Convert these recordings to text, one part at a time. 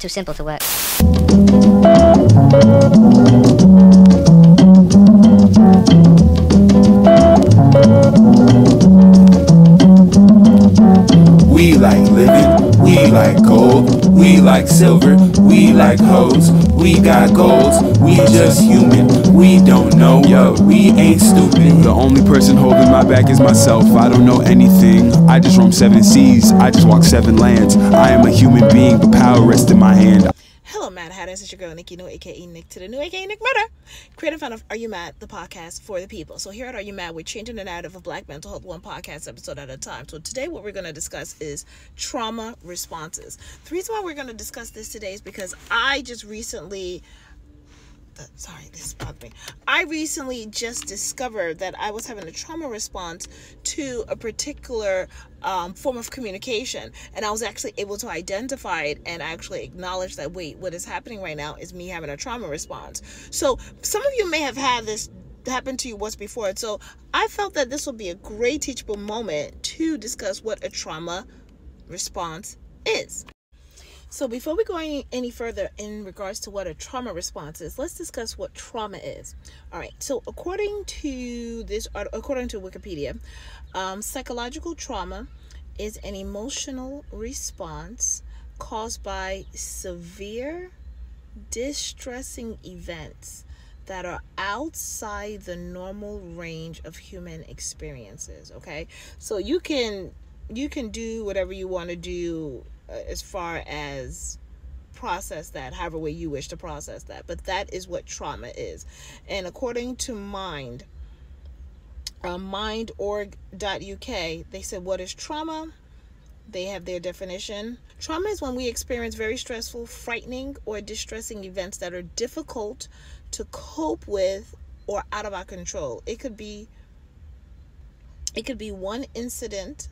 too simple to work. We like living, we like gold, we like silver, we like hoes, we got goals, we just human, we don't know, yo, we ain't stupid. The only person holding my back is myself. I don't know anything, I just roam 7 seas, I just walk 7 lands. I am a human being, but power rests in my hand. Hello, MadHatters. It's your girl, Nikki, new aka Nick to the new aka Nick Murder, creator fan of Are You Mad, the podcast for the people. So here at Are You Mad, we're changing the narrative of Black mental health one podcast episode at a time. So today what we're going to discuss is trauma responses. The reason why we're going to discuss this today is because I just recently... Sorry, this bothered me. I recently just discovered that I was having a trauma response to a particular form of communication, and I was actually able to identify it and actually acknowledge that, wait, what is happening right now is me having a trauma response. So some of you may have had this happen to you once before, so I felt that this would be a great teachable moment to discuss what a trauma response is. So before we go any further in regards to what a trauma response is, let's discuss what trauma is. All right. So according to Wikipedia, psychological trauma is an emotional response caused by severe, distressing events that are outside the normal range of human experiences. Okay. So you can do whatever you want to do as far as process that however way you wish to process that, but that is what trauma is. And according to mindorg.uk, they said, what is trauma? They have their definition. Trauma is when we experience very stressful, frightening, or distressing events that are difficult to cope with or out of our control. It could be one incident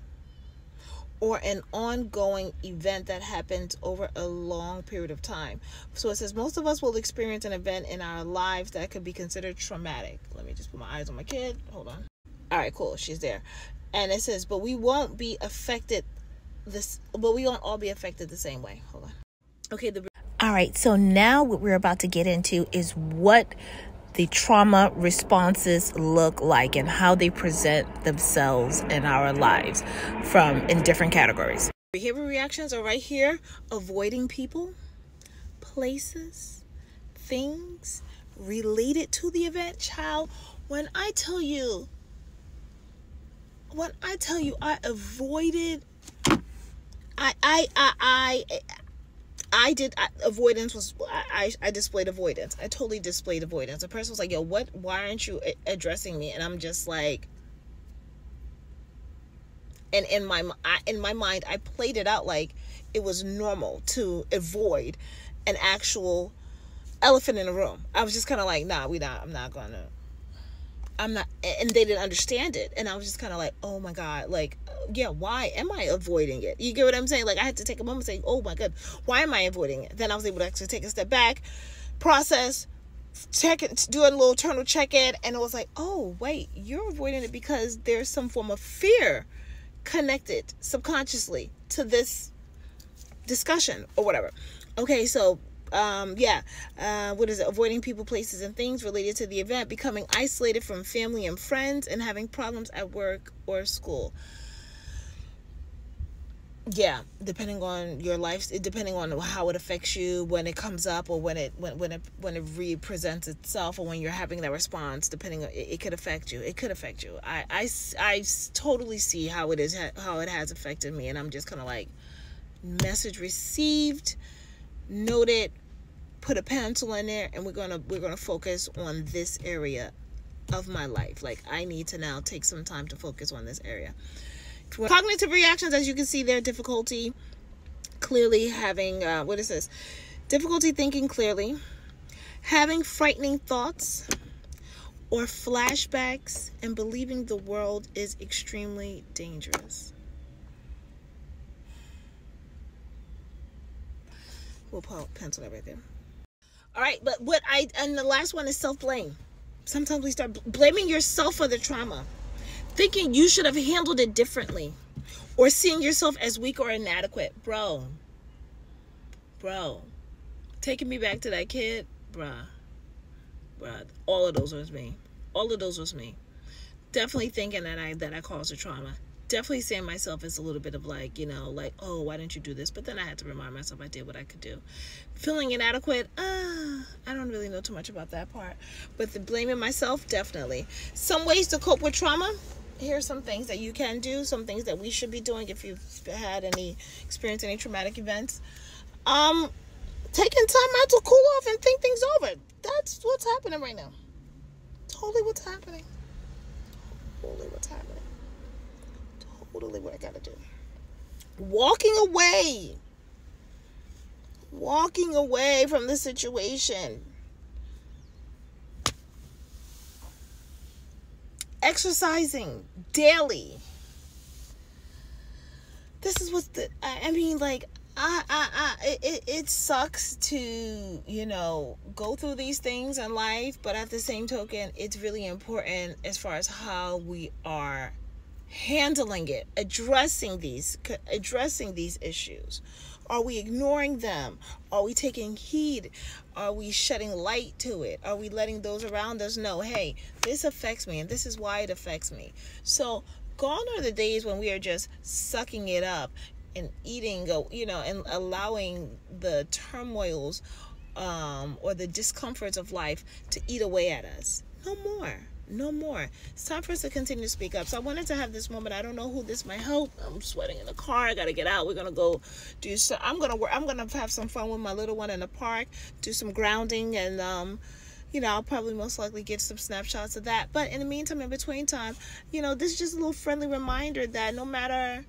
or an ongoing event that happens over a long period of time. So it says most of us will experience an event in our lives that could be considered traumatic. Let me just put my eyes on my kid. Hold on. All right, cool. She's there. And it says, but we won't all be affected the same way. Hold on. Okay. All right. So now what we're about to get into is what the trauma responses look like and how they present themselves in our lives in different categories. Behavior reactions are right here. Avoiding people, places, things related to the event. Child, when I tell you I displayed avoidance. I totally displayed avoidance. The person was like, yo, why aren't you addressing me? And I'm just like, and in my mind, I played it out like it was normal to avoid an actual elephant in the room. I was just kind of like, nah, I'm not, and they didn't understand it. And I was just kind of like, oh my God, like, yeah, why am I avoiding it? You get what I'm saying? Like, I had to take a moment and say, oh my God, why am I avoiding it? Then I was able to actually take a step back, process, check it, do a little internal check-in, and it was like, oh, wait, you're avoiding it because there's some form of fear connected subconsciously to this discussion or whatever. Okay, so what is it? Avoiding people, places, and things related to the event, becoming isolated from family and friends, and having problems at work or school. Yeah, depending on your life, depending on how it affects you when it comes up, or when it represents itself, or when you're having that response, depending on it could affect you. It could affect you. I totally see how it has affected me, and I'm just kind of like, message received, noted, put a pencil in there, and we're gonna focus on this area of my life. Like, I need to now take some time to focus on this area. Cognitive reactions, as you can see there, difficulty clearly having difficulty thinking clearly, having frightening thoughts or flashbacks, and believing the world is extremely dangerous. We'll pencil that right there. All right, but and the last one is self-blame. Sometimes we start blaming yourself for the trauma, thinking you should have handled it differently, or seeing yourself as weak or inadequate. Bro, taking me back to that kid, bruh, all of those was me. All of those was me. Definitely thinking that I caused a trauma. Definitely seeing myself as a little bit of like, oh, why didn't you do this? But then I had to remind myself I did what I could do. Feeling inadequate, I don't really know too much about that part. But the blaming myself, definitely. Some ways to cope with trauma. Here's some things that you can do, some things that we should be doing if you've had experienced any traumatic events. Taking time out to cool off and think things over. That's what's happening right now. Totally what's happening. Totally what's happening. Totally what I gotta do. Walking away from the situation. Exercising daily. This is it sucks to, go through these things in life, but at the same token, it's really important as far as how we are handling it, addressing these issues. Are we ignoring them? Are we taking heed? Are we shedding light to it? Are we letting those around us know, hey, this affects me and this is why it affects me? So gone are the days when we are just sucking it up and eating, and allowing the turmoils or the discomforts of life to eat away at us. No more. It's time for us to continue to speak up. So I wanted to have this moment. I don't know who this might help. I'm sweating in the car. I gotta get out. We're gonna go do so. I'm gonna have some fun with my little one in the park. Do some grounding, and I'll probably most likely get some snapshots of that. But in the meantime, in between time, this is just a little friendly reminder that no matter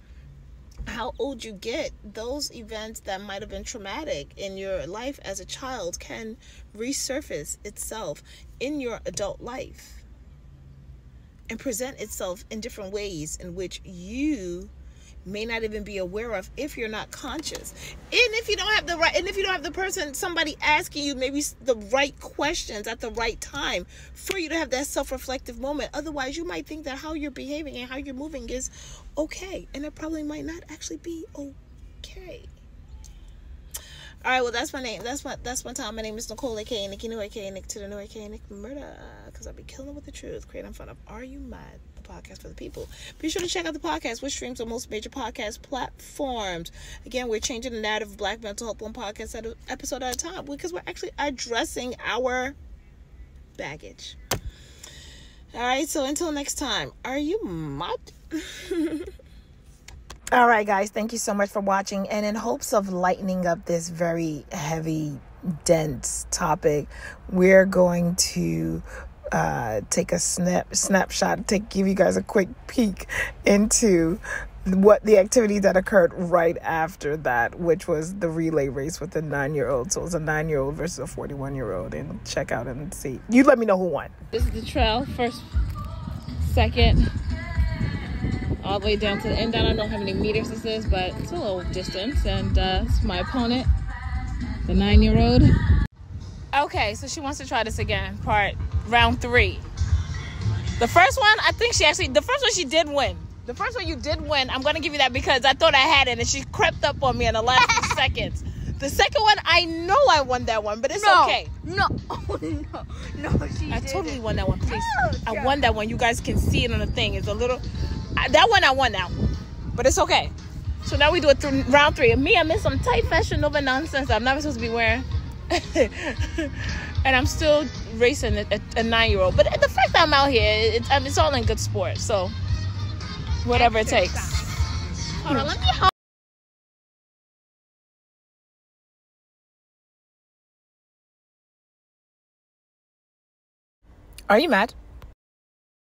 how old you get, those events that might have been traumatic in your life as a child can resurface itself in your adult life and present itself in different ways in which you may not even be aware of if you're not conscious. And if you don't have somebody asking you maybe the right questions at the right time for you to have that self-reflective moment. Otherwise, you might think that how you're behaving and how you're moving is okay, and it probably might not actually be okay. All right, well, that's my name. That's my time. My name is Nicole, aka Nikki New, aka Nick to the New, aka Nick Murder, because I'll be killing with the truth, creating fun of Are You Mad? The podcast for the people. Be sure to check out the podcast, which streams on most major podcast platforms. Again, we're changing the narrative of Black mental health one podcast episode at a time, because we're actually addressing our baggage. All right, so until next time, are you mad? All right, guys, thank you so much for watching. And in hopes of lightening up this very heavy, dense topic, we're going to take a snapshot to give you guys a quick peek into what the activity that occurred right after that, which was the relay race with the 9-year-old. So it was a 9-year-old versus a 41-year-old. And check out and see. You let me know who won. This is the trail, first, second, all the way down to the end. I don't know how many meters this is, but it's a little distance. And it's my opponent, the 9-year-old. Okay, so she wants to try this again, round 3. The first one, the first one she did win. The first one you did win. I'm going to give you that because I thought I had it and she crept up on me in the last few seconds. The second one, I know I won that one, but it's okay. No, I totally won that one, please. I won that one. You guys can see it on the thing. It's a little... that one, I won that one. But it's okay. So now we do it round 3. And me, I'm in some tight Fashion Nova nonsense I'm never supposed to be wearing. And I'm still racing a 9-year-old. But the fact that I'm out here, it's all in good sport. So, whatever it takes. Hold on, let me hold. Are you mad?